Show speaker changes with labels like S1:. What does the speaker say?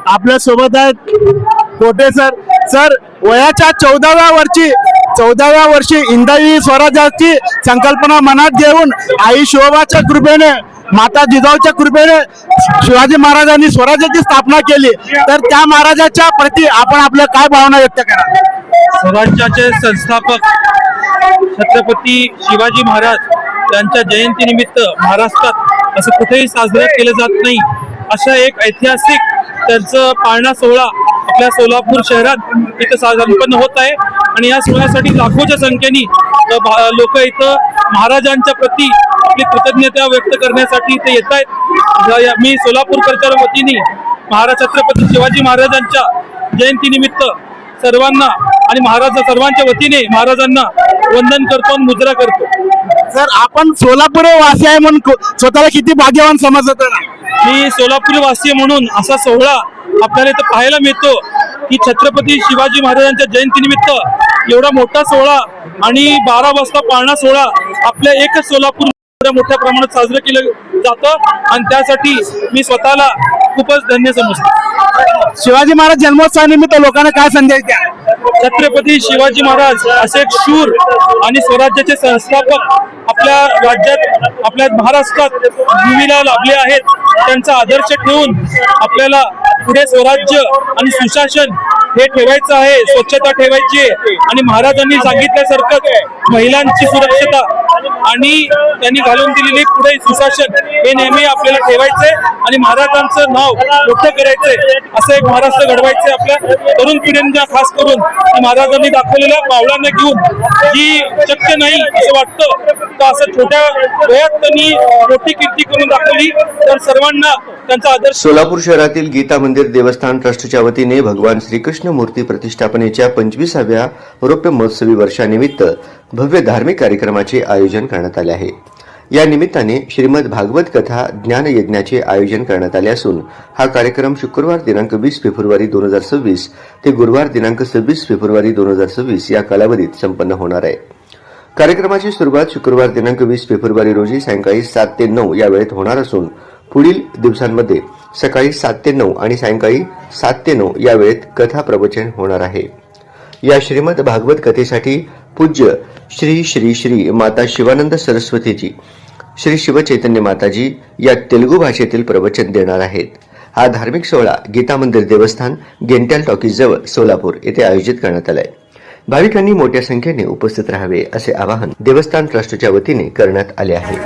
S1: आपल्या सोबत आहेत कोटे सर वयाच्या 14व्या वर्षी हिंदवी स्वराज्याची संकल्पना मनात घेऊन आई शिवबाच्या कृपेने माता जिजाऊच्या कृपेने शिवाजी महाराजांनी स्वराज्याची स्थापना केली। तर त्या महाराजाच्या प्रती आपण आपल्या काय भावना व्यक्त करा?
S2: स्वराज्याचे संस्थापक छत्रपती शिवाजी महाराज यांच्या जयंतीनिमित्त महाराष्ट्रात असं कुठेही साजरं केलं जात नाही, अशा एक ऐतिहासिक त्यांचं पाळणा सोहळा आपल्या सोलापूर शहरात इथं संपन्न होत आहे। आणि या सोहळ्यासाठी लाखोच्या संख्येने लोक इथं महाराजांच्या प्रती आपली कृतज्ञता व्यक्त करण्यासाठी इथे येत आहेत। मी सोलापूरकरच्या वतीने महाराज छत्रपती शिवाजी महाराजांच्या जयंतीनिमित्त सर्वांना आणि सर्वांच्या वतीने महाराजांना वंदन करतो आणि मुजरा करतो।
S1: सर आपण सोलापूर वासी आहे म्हणून स्वतःला किती भाग्यवान समजत ना?
S2: मी सोलापूर वासी म्हणून असा सोहळा आपल्याला इथं पाहायला मिळतो की छत्रपती शिवाजी महाराजांच्या जयंतीनिमित्त एवढा मोठा सोहळा आणि 12 वाजता पाळणा सोहळा आपल्या एकच सोलापूर मोठ्या प्रमाणात साजरं केलं जातं आणि त्यासाठी मी स्वतःला खूपच धन्य समजतो।
S1: शिवाजी महाराज जन्मोत्सवानिमित्त लोकांना काय संदेश द्या?
S2: छत्रपती शिवाजी महाराज असे एक शूर आणि स्वराज्याचे संस्थापक आपल्या राज्यात आपल्या महाराष्ट्रात भूमीला लाभले आहेत। त्यांचा आदर्श ठेवून आपल्याला पुढे स्वराज्य आणि सुशासन हे ठेवायचं आहे, स्वच्छता ठेवायची आहे आणि महाराजांनी सांगितल्यासारखं महिलांची सुरक्षता आणि त्यांनी घालून दिलेली पुढे सुशासन हे नेहमी आपल्याला ठेवायचंय आणि महाराजांचं नाव मोठं करायचंय, असं एक महाराष्ट्र घडवायचंय आपल्या तरुण पिढींना खास करून। महाराजांनी दाखवलेल्या पावलांना घेऊन जी शक्य नाही असं वाटतं, तर असं छोट्या वयात त्यांनी मोठी कीर्ती करून दाखवली। तर सर्वांना त्यांचा आदर्श।
S3: सोलापूर शहरातील गीता मंदिर देवस्थान ट्रस्टच्या वतीने भगवान श्रीकृष्ण मूर्ती प्रतिष्ठापनेच्या 25व्या रौप्य महोत्सवी वर्षानिमित्त भव्य धार्मिक कार्यक्रमाचे आयोजन करण्यात आले आहे। या निमित्ताने श्रीमद भागवत कथा ज्ञान यज्ञाचे आयोजन करण्यात आले असून हा कार्यक्रम शुक्रवार दिनांक 20 फेब्रुवारी 2026 ते गुरुवार दिनांक 26 फेब्रुवारी 2026 या कालावधीत संपन्न होणार आहे। कार्यक्रमाची सुरुवात शुक्रवार दिनांक 20 फेब्रुवारी रोजी सायंकाळी 7 ते 9 या वेळेत होणार असून पुढील दिवसांमध्ये सकाळी 7 ते 9 आणि सायंकाळी 7 ते 9 या वेळेत कथा प्रवचन होणार आहे। या श्रीमद भागवत कथेसाठी पूज्य श्री श्री श्री माता शिवानंद सरस्वतीजी श्री शिवचैतन्य माताजी या तेलुगू भाषेतील प्रवचन देणार आहेत। हा धार्मिक सोहळा गीता मंदिर देवस्थान गेंट्याल टॉकीज जवळ सोलापूर येथे आयोजित करण्यात आलाय। भाविकांनी मोठ्या संख्येने उपस्थित राहावे असे आवाहन देवस्थान ट्रस्टच्या वतीने करण्यात आले आहे।